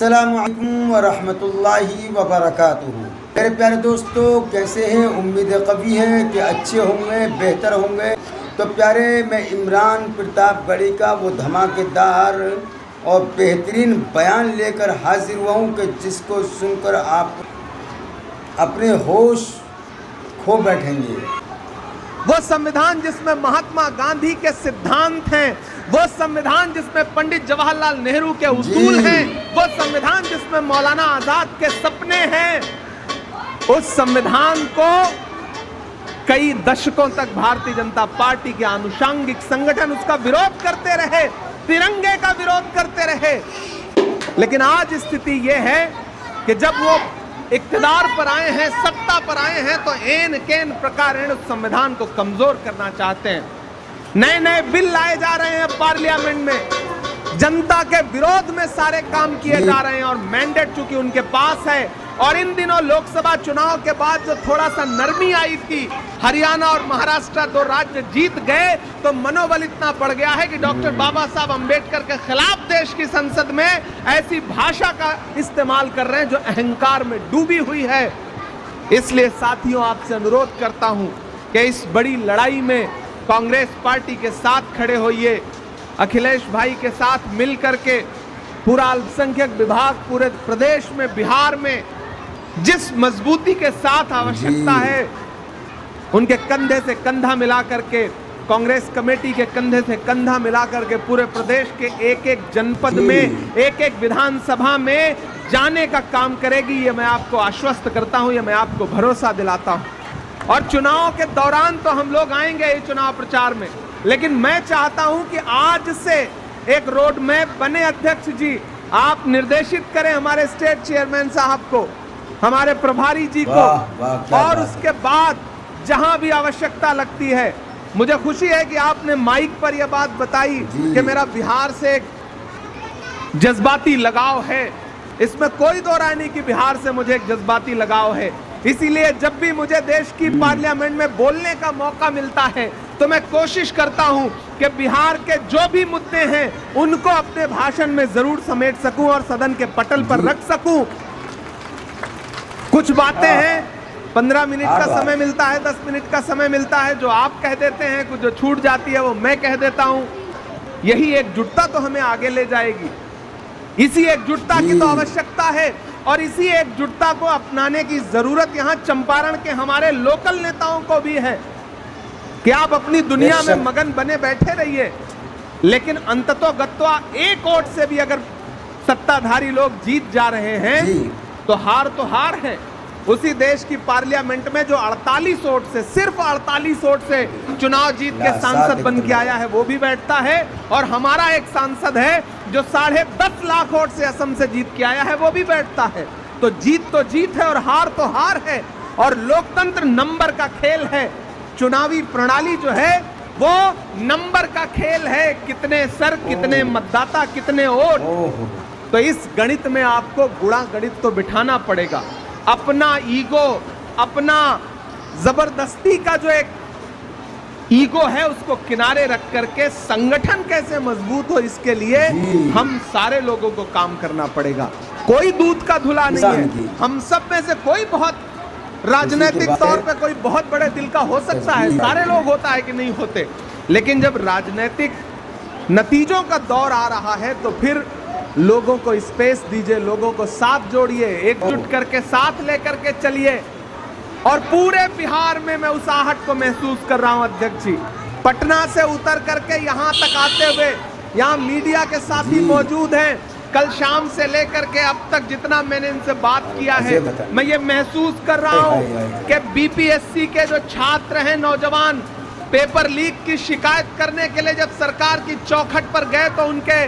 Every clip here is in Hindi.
अस्सलामु अलैकुम वरहमतुल्लाहि वबरकातुहू। मेरे प्यारे दोस्तों, कैसे हैं? उम्मीद कवी है कि अच्छे होंगे, बेहतर होंगे। तो प्यारे, मैं इमरान प्रतापगढ़ी का वो धमाकेदार और बेहतरीन बयान लेकर हाजिर हुआ हूँ कि जिसको सुनकर आप अपने होश खो बैठेंगे। वो संविधान जिसमें महात्मा गांधी के सिद्धांत हैं, वो संविधान जिसमें पंडित जवाहरलाल नेहरू के उसूल हैं, वो संविधान जिसमें मौलाना आजाद के सपने हैं, उस संविधान को कई दशकों तक भारतीय जनता पार्टी के आनुषंगिक संगठन उसका विरोध करते रहे, तिरंगे का विरोध करते रहे। लेकिन आज स्थिति यह है कि जब वो इक्तिदार पर आए हैं, सत्ता पर आए हैं, तो एन केन प्रकार उस संविधान को कमजोर करना चाहते हैं। नए नए बिल लाए जा रहे हैं पार्लियामेंट में, जनता के विरोध में सारे काम किए जा रहे हैं और मैंडेट चूंकि उनके पास है। और इन दिनों लोकसभा चुनाव के बाद जो थोड़ा सा नरमी आई थी, हरियाणा और महाराष्ट्र 2 राज्य जीत गए, तो मनोबल इतना बढ़ गया है कि डॉक्टर बाबा साहब अंबेडकर के खिलाफ देश की संसद में ऐसी भाषा का इस्तेमाल कर रहे हैं जो अहंकार में डूबी हुई है। इसलिए साथियों, आपसे अनुरोध करता हूं कि इस बड़ी लड़ाई में कांग्रेस पार्टी के साथ खड़े होइए, अखिलेश भाई के साथ मिल करके पूरा अल्पसंख्यक विभाग पूरे प्रदेश में, बिहार में जिस मजबूती के साथ आवश्यकता है, उनके कंधे से कंधा मिला करके, कांग्रेस कमेटी के कंधे से कंधा मिला करके पूरे प्रदेश के एक एक जनपद में, एक एक विधानसभा में जाने का काम करेगी। ये मैं आपको आश्वस्त करता हूं, ये मैं आपको भरोसा दिलाता हूं। और चुनाव के दौरान तो हम लोग आएंगे चुनाव प्रचार में, लेकिन मैं चाहता हूं कि आज से एक रोड मैप बने। अध्यक्ष जी, आप निर्देशित करें हमारे स्टेट चेयरमैन साहब को, हमारे प्रभारी जी को, और उसके बाद जहां भी आवश्यकता लगती है। मुझे खुशी है कि आपने माइक पर यह बात बताई कि मेरा बिहार से एक जज्बाती लगाव है। इसमें कोई दो राय नहीं कि बिहार से मुझे एक जज्बाती लगाव है। इसीलिए जब भी मुझे देश की पार्लियामेंट में बोलने का मौका मिलता है तो मैं कोशिश करता हूं कि बिहार के जो भी मुद्दे हैं उनको अपने भाषण में जरूर समेट सकूं और सदन के पटल पर रख सकूं। कुछ बातें हैं, 15 मिनट का समय मिलता है, 10 मिनट का समय मिलता है, जो आप कह देते हैं, कुछ जो छूट जाती है वो मैं कह देता हूं। यही एकजुटता तो हमें आगे ले जाएगी। इसी एकजुटता की तो आवश्यकता है और इसी एकजुटता को अपनाने की जरूरत यहां चंपारण के हमारे लोकल नेताओं को भी है कि आप अपनी दुनिया में मगन बने बैठे रहिए, लेकिन अंततोगत्वा एक वोट से भी अगर सत्ताधारी लोग जीत जा रहे हैं तो हार है। उसी देश की पार्लियामेंट में जो 48 वोट से, सिर्फ 48 वोट से चुनाव जीत के सांसद बन के आया है, वो भी बैठता है। और हमारा एक सांसद है जो 10.5 लाख वोट से असम से जीत के आया है, वो भी बैठता है। तो जीत है और हार है। और लोकतंत्र नंबर का खेल है। चुनावी प्रणाली जो है वो नंबर का खेल है, कितने सर, कितने मतदाता, कितने वोट। तो इस गणित में आपको गुणा गणित तो बिठाना पड़ेगा। अपना ईगो, अपना जबरदस्ती का जो एक ईगो है उसको किनारे रख करके संगठन कैसे मजबूत हो, इसके लिए हम सारे लोगों को काम करना पड़ेगा। कोई दूध का धुला नहीं है। हम सब में से कोई बहुत राजनीतिक तौर पे कोई बहुत बड़े दिल का हो सकता है, सारे लोग होता है कि नहीं होते, लेकिन जब राजनीतिक नतीजों का दौर आ रहा है तो फिर लोगों को स्पेस दीजिए, लोगों को साथ जोड़िए, एकजुट करके साथ लेकर के चलिए। और पूरे बिहार में मैं उस आहट को महसूस कर रहा हूं अध्यक्ष जी। पटना से उतर करके यहां तक आते हुए, यहां मीडिया के साथी मौजूद हैं। कल शाम से लेकर के अब तक जितना मैंने इनसे बात किया है, मैं ये महसूस कर रहा हूं कि बीपीएससी के जो छात्र हैं, नौजवान, पेपर लीक की शिकायत करने के लिए जब सरकार की चौखट पर गए तो उनके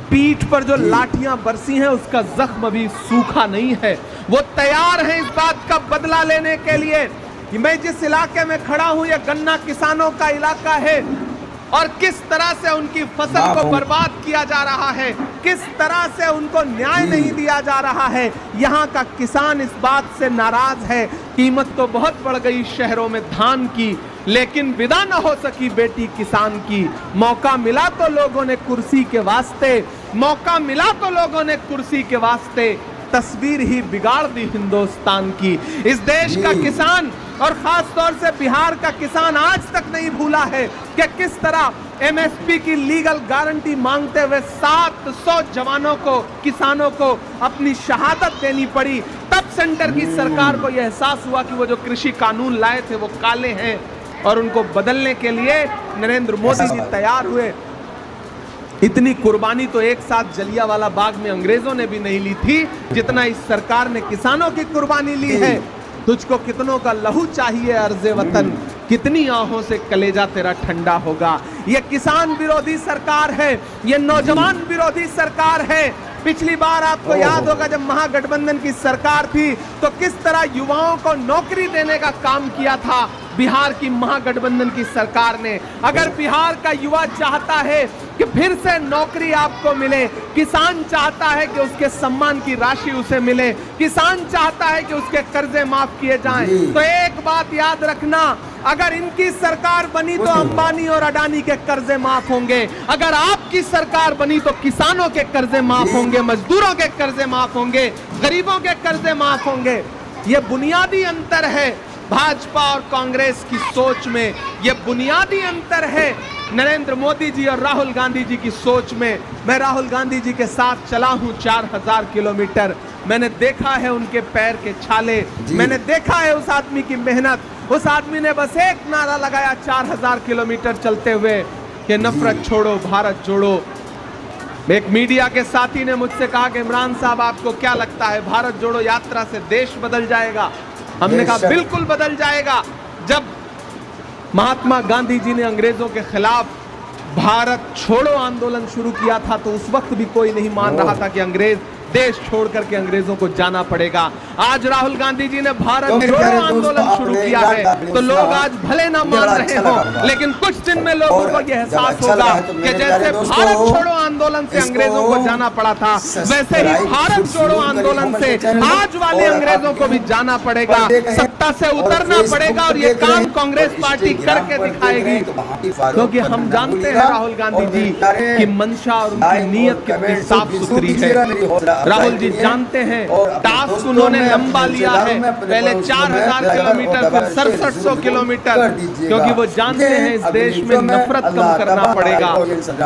पीठ पर जो लाठियां बरसी हैं उसका जख्म अभी सूखा नहीं है। वो तैयार हैं इस बात का बदला लेने के लिए कि मैं जिस इलाके में खड़ा हूं ये गन्ना किसानों का इलाका है और किस तरह से उनकी फसल को बर्बाद किया जा रहा है, किस तरह से उनको न्याय नहीं दिया जा रहा है। यहाँ का किसान इस बात से नाराज है। कीमत तो बहुत बढ़ गई शहरों में धान की, लेकिन विदा न हो सकी बेटी किसान की। मौका मिला तो लोगों ने कुर्सी के वास्ते मौका मिला तो लोगों ने कुर्सी के वास्ते तस्वीर ही बिगाड़ दी हिंदुस्तान की। इस देश का किसान और खास तौर से बिहार का किसान आज तक नहीं भूला है कि किस तरह एमएसपी की लीगल गारंटी मांगते हुए 700 जवानों को, किसानों को अपनी शहादत देनी पड़ी। तब सेंटर की सरकार को यह एहसास हुआ कि वो जो कृषि कानून लाए थे वो काले हैं और उनको बदलने के लिए नरेंद्र मोदी जी तैयार हुए। इतनी कुर्बानी तो एक साथ जलियांवाला बाग में अंग्रेजों ने भी नहीं ली थी जितना इस सरकार ने किसानों की कुर्बानी ली है। तुझको कितनों का लहू चाहिए अर्ज़े वतन, कितनी आहों से कलेजा तेरा ठंडा होगा। ये किसान विरोधी सरकार है, ये नौजवान विरोधी सरकार है। पिछली बार आपको याद होगा जब महागठबंधन की सरकार थी तो किस तरह युवाओं को नौकरी देने का काम किया था बिहार की महागठबंधन की सरकार ने। अगर बिहार का युवा चाहता है कि फिर से नौकरी आपको मिले, किसान चाहता है कि उसके सम्मान की राशि उसे मिले, किसान चाहता है कि उसके कर्जे माफ किए जाएं, तो एक बात याद रखना, अगर इनकी सरकार बनी तो अंबानी और अडानी के कर्जे माफ होंगे। अगर आपकी सरकार बनी तो किसानों के कर्जे माफ होंगे, मजदूरों के कर्जे माफ होंगे, गरीबों के कर्जे माफ होंगे। ये बुनियादी अंतर है भाजपा और कांग्रेस की सोच में, यह बुनियादी अंतर है नरेंद्र मोदी जी और राहुल गांधी जी की सोच में। मैं राहुल गांधी जी के साथ चला हूं 4000 किलोमीटर। मैंने देखा है उनके पैर के छाले, मैंने देखा है उस आदमी की मेहनत। उस आदमी ने बस एक नारा लगाया 4000 किलोमीटर चलते हुए कि नफरत छोड़ो भारत जोड़ो। एक मीडिया के साथी ने मुझसे कहा कि इमरान साहब आपको क्या लगता है भारत जोड़ो यात्रा से देश बदल जाएगा? हमने कहा बिल्कुल बदल जाएगा। जब महात्मा गांधी जी ने अंग्रेजों के खिलाफ भारत छोड़ो आंदोलन शुरू किया था तो उस वक्त भी कोई नहीं मान रहा था कि अंग्रेज देश छोड़ करके अंग्रेजों को जाना पड़ेगा। आज राहुल गांधी जी ने भारत जोड़ो आंदोलन शुरू किया है तो लोग आज भले ना मान रहे हो, लेकिन कुछ दिन में लोगों को यह एहसास होगा कि जैसे भारत छोड़ो आंदोलन से अंग्रेजों को जाना पड़ा था, वैसे ही भारत छोड़ो आंदोलन से आज वाले अंग्रेजों को भी जाना पड़ेगा, सत्ता से उतरना पड़ेगा। और ये काम कांग्रेस पार्टी करके दिखाएगी, क्योंकि हम जानते हैं राहुल गांधी जी की मंशा और उनकी नीयत कितनी साफ सुथरी है। राहुल जी जानते हैं टास्क उन्होंने लंबा लिया है, पहले 4000 किलोमीटर फिर 6700 किलोमीटर, क्योंकि वो जानते हैं इस देश में नफरत कम करना पड़ेगा।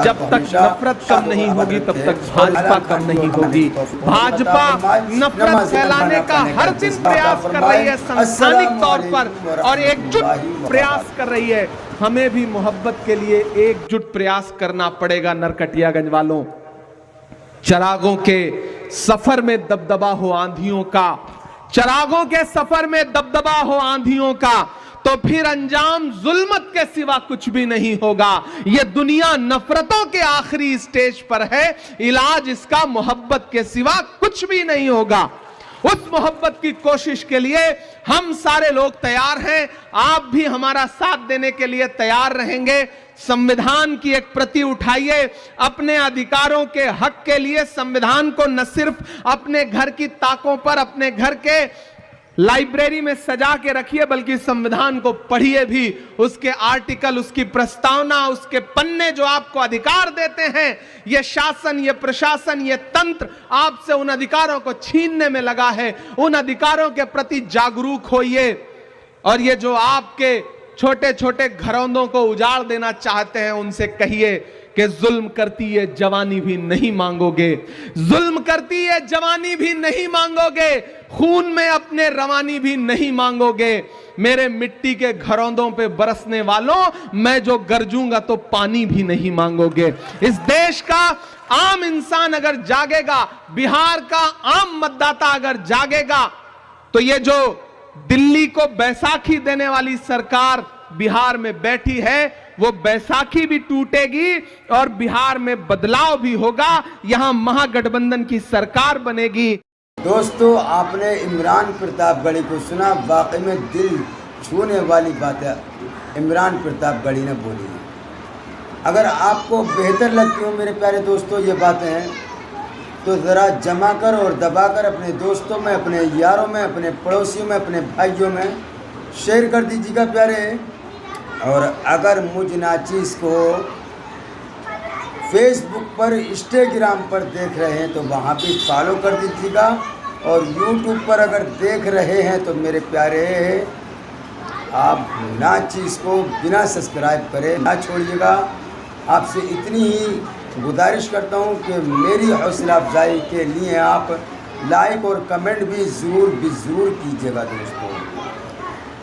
जब तक नफरत कम नहीं होगी तब तक भाजपा कम नहीं होगी। भाजपा नफरत फैलाने का हर दिन प्रयास कर रही है सांसारिक तौर पर और एकजुट प्रयास कर रही है। हमें भी मोहब्बत के लिए एकजुट प्रयास करना पड़ेगा। नरकटियागंज वालों, चरागों के सफर में दबदबा हो आंधियों का, चरागों के सफर में दबदबा हो आंधियों का, तो फिर अंजाम जुल्मत के सिवा कुछ भी नहीं होगा। यह दुनिया नफरतों के आखिरी स्टेज पर है, इलाज इसका मोहब्बत के सिवा कुछ भी नहीं होगा। उस मोहब्बत की कोशिश के लिए हम सारे लोग तैयार हैं, आप भी हमारा साथ देने के लिए तैयार रहेंगे। संविधान की एक प्रति उठाइए, अपने अधिकारों के हक के लिए संविधान को न सिर्फ अपने घर की ताकों पर, अपने घर के लाइब्रेरी में सजा के रखिए, बल्कि संविधान को पढ़िए भी। उसके आर्टिकल, उसकी प्रस्तावना, उसके पन्ने जो आपको अधिकार देते हैं, यह शासन, यह प्रशासन, यह तंत्र आपसे उन अधिकारों को छीनने में लगा है। उन अधिकारों के प्रति जागरूक होइए और ये जो आपके छोटे छोटे घरौंदों को उजाड़ देना चाहते हैं उनसे कहिए कि जुल्म करती है जवानी भी नहीं मांगोगे, जुल्म करती है जवानी भी नहीं मांगोगे, खून में अपने रवानी भी नहीं मांगोगे। मेरे मिट्टी के घरौंदों पे बरसने वालों, मैं जो गरजूंगा तो पानी भी नहीं मांगोगे। इस देश का आम इंसान अगर जागेगा, बिहार का आम मतदाता अगर जागेगा, तो ये जो दिल्ली को बैसाखी देने वाली सरकार बिहार में बैठी है, वो बैसाखी भी टूटेगी और बिहार में बदलाव भी होगा। यहां महागठबंधन की सरकार बनेगी। दोस्तों, आपने इमरान प्रतापगढ़ी को सुना, वाकई में दिल छूने वाली बातें इमरान प्रतापगढ़ी ने बोली है। अगर आपको बेहतर लगती हो मेरे प्यारे दोस्तों ये बातें, तो ज़रा जमा कर और दबा कर अपने दोस्तों में, अपने यारों में, अपने पड़ोसियों में, अपने भाइयों में शेयर कर दीजिएगा प्यारे। और अगर मुझ नाचीज़ को फेसबुक पर, इंस्टाग्राम पर देख रहे हैं तो वहाँ भी फॉलो कर दीजिएगा। और यूट्यूब पर अगर देख रहे हैं तो मेरे प्यारे आप ना चीज़ को बिना सब्सक्राइब करे ना छोड़िएगा। आपसे इतनी ही गुजारिश करता हूँ कि मेरी हौसला अफजाई के लिए आप लाइक और कमेंट भी ज़रूर कीजिएगा दोस्तों।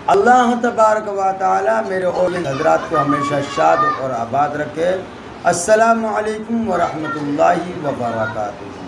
अल्लाह तबारक व तआला मेरे और हज़रात को हमेशा शाद और आबाद रखे। अस्सलामु अलैकुम व रहमतुल्लाहि व बरकातुहू।